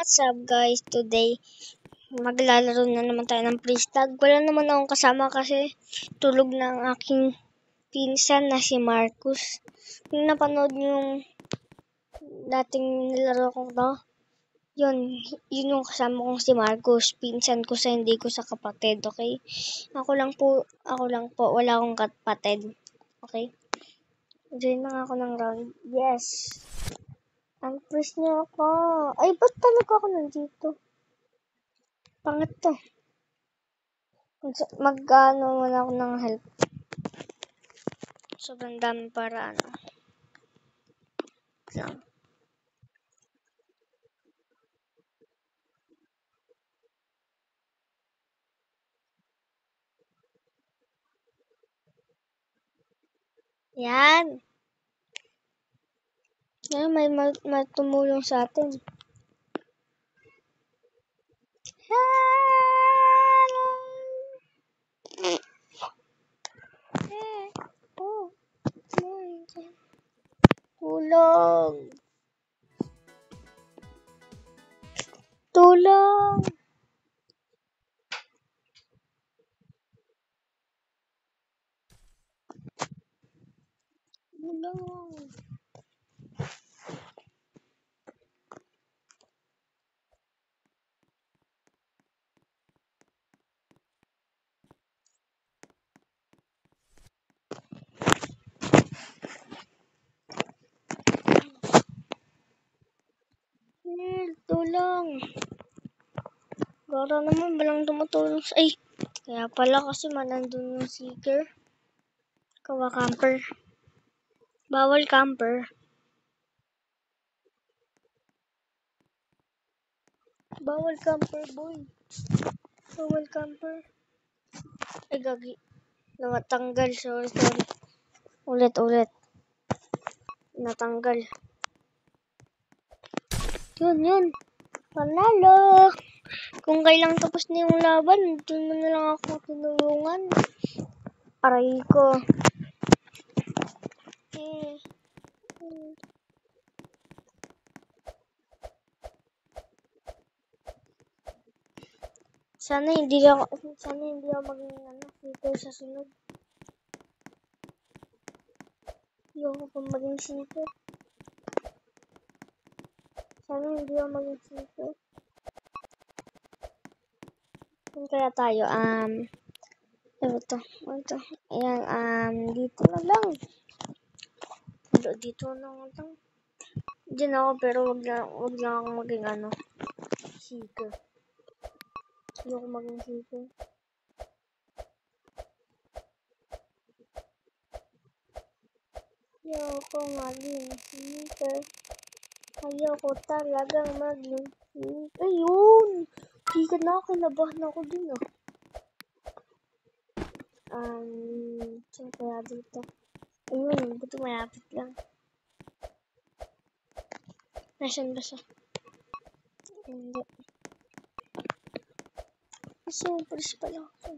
What's up guys? Today, maglalaro na naman tayo ng freeze tag. Wala naman akong kasama kasi tulog na ang aking pinsan na si Marcus. Kung napanood niyo yung dating nilaro ko to, yun yung kasama kong si Marcus. Pinsan ko sa hindi ko sa kapatid, okay? Ako lang po, wala akong kapatid. Okay? Join na ako ng round. Yes! Ang freeze niya ako. Ay, ba't talaga ako nandito? Pangit to. Mag-ano muna ako ng help. Sobrang dami para ano. So. Yan. Yan, may tumulong sa atin. Tulong! Tulong! Tulong! Tulong! Gara naman, walang tumutulong sa... Ay! Kaya pala kasi nandun yung seeker. Kawa camper. Bawal camper. Bawal camper, boy. Bawal camper. Ay, gagi. Natanggal. Sorry. Ulit. Natanggal. Yun. Panalo. Kung kailang tapos na yung laban, doon mo na lang ako tinulungan. Aray ko. Sana hindi ako maging seeker sa sunod. Ayoko pa maging seeker. Sana hindi ako maging seeker. Kaya tayo, ito. Ayan, dito na lang. Dito na lang. Diyan ako, pero wag lang ako maging seeker. Ayoko maging seeker. Ayoko maging seeker. Ayoko talagang maging seeker. Ayun! Di na kinabahan ako din saan kaya dito? Ayun, buto malapit lang. Nasaan ba siya? Hindi. Surprise pala ako.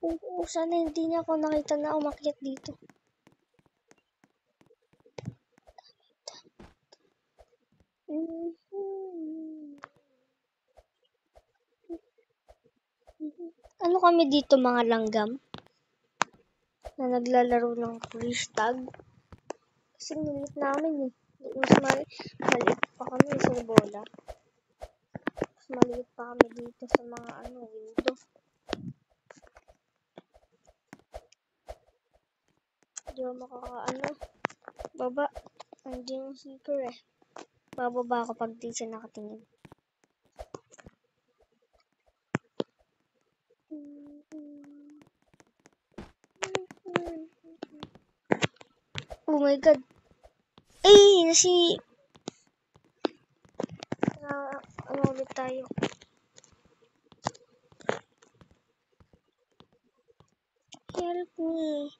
Oo, sana hindi niya ako nakita na umakyat dito. Ano kami dito, mga langgam? Na naglalaro ng freeze tag. Kasi nilit namin Mas maliit pa kami sa bola. Mas maliit pa kami dito sa mga window. Hindi ako baba. Hindi yung seeker Bababa ako pag di siya nakatingin. Oh my god. Ay, ulit tayo. Help me.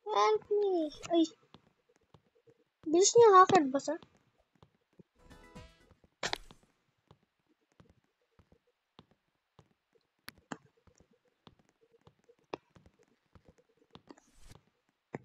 Help me. Ay. Bilis niya hacker ba sa?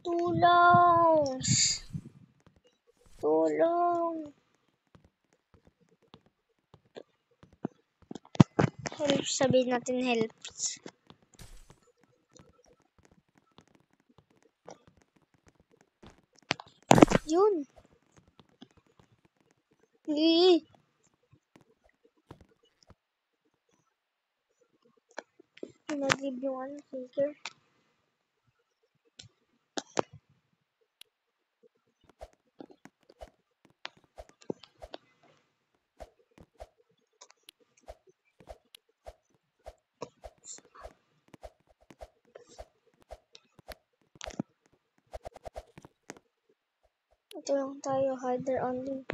Tulong! Tulong! Help, sabihin natin helps. Yun. Nag-leave yung ano, speaker. Ito lang tayo, hider only.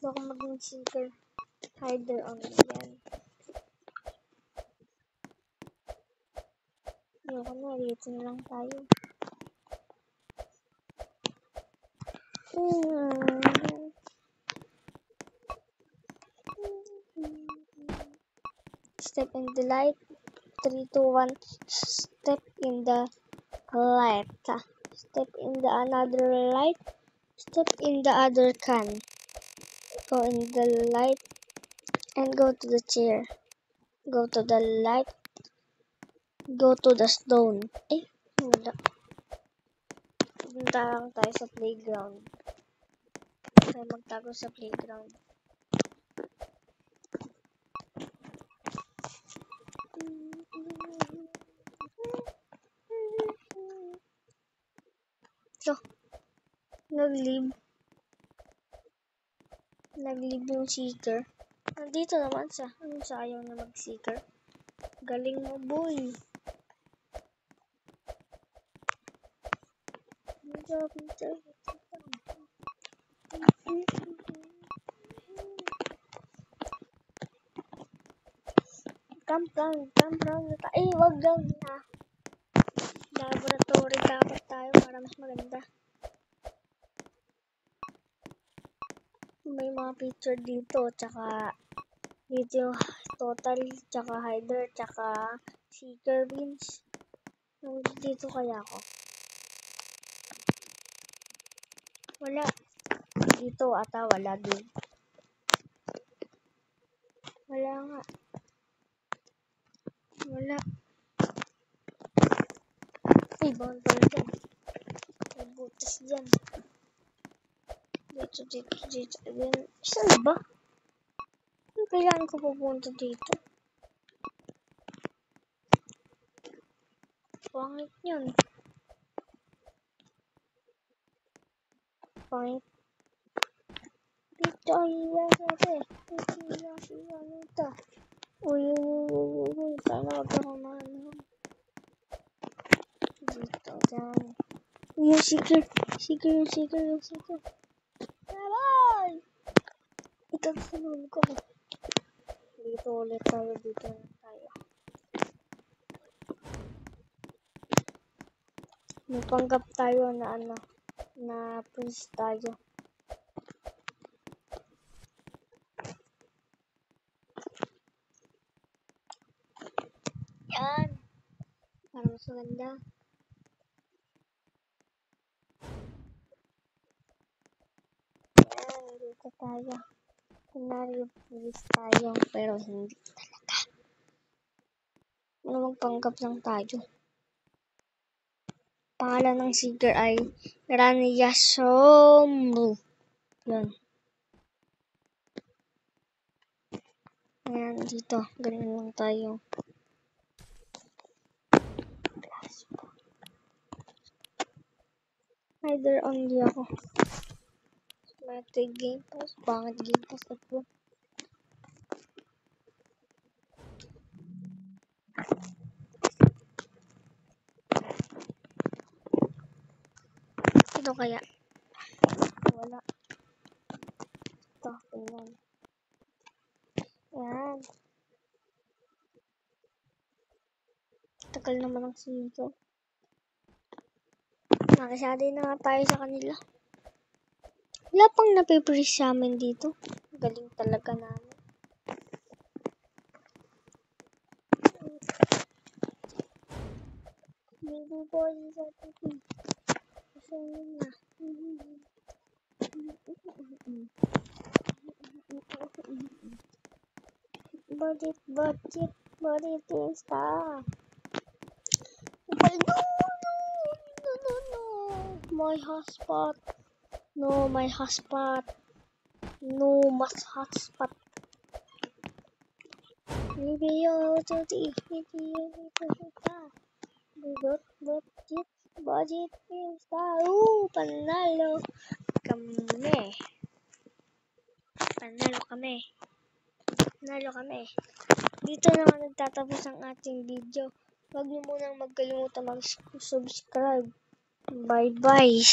Baka maging seeker. Hider only yan. Ayoko na, dito na lang tayo. Step in the light. 3, 2, 1. Step in the light. Step in the another light. Step in the other can. Go in the light and go to the chair. Go to the light. Go to the stone. Wala. Punta lang tayo sa playground. Tayo magtago sa playground. So, nag-leave yung seeker. Nandito naman siya. Ano sa ayaw na mag-seeker? Galing mo, boy. Camp ground. Wag daw na. Laboratory dapat tayo para mas maganda. May mga picture dito, tsaka dito total, tsaka hider, tsaka seeker beans. Dito kaya ako. Wala. Dito ata wala din. Wala nga. Wala. Bawal pala dyan. May butas dyan. Dito. Ayan. Saan ba? Kailangan ko pupunta dito. Pangit yun. Pangit. Dito, iya sabi. Iya nito. Uy. Sana wag ako maano. Dito, dyan. Yung seeker. Bye! Ito sa loob ko. Dito ulit tayo. May panggap tayo na na prince tayo. Yan. Para mas maganda. Yan, dito tayo. Kunwari prince tayo, pero hindi talaga. Magpanggap lang tayo. Pangalan ng seeker ay Rania Somru. Yan. Ayan, dito. Ganyan lang tayo. Hider only ako. May game pass. Bangit game pass ako. Ito kaya? Wala. Ito, tingnan. Yan. Tagal naman ang sinto. Nakasali na nga tayo sa kanila. Wala pang napiprease sa amin dito. Galing talaga namin. Hindi po sa atin. Budget Insta. No. My hotspot. No, my hotspot. No, mas hotspot. Video to the budget Insta. Panalo kami. Panalo kami. Dito naman nagtatapos ang ating video. Huwag niyo munang magkalimutan mag-subscribe. Bye-bye.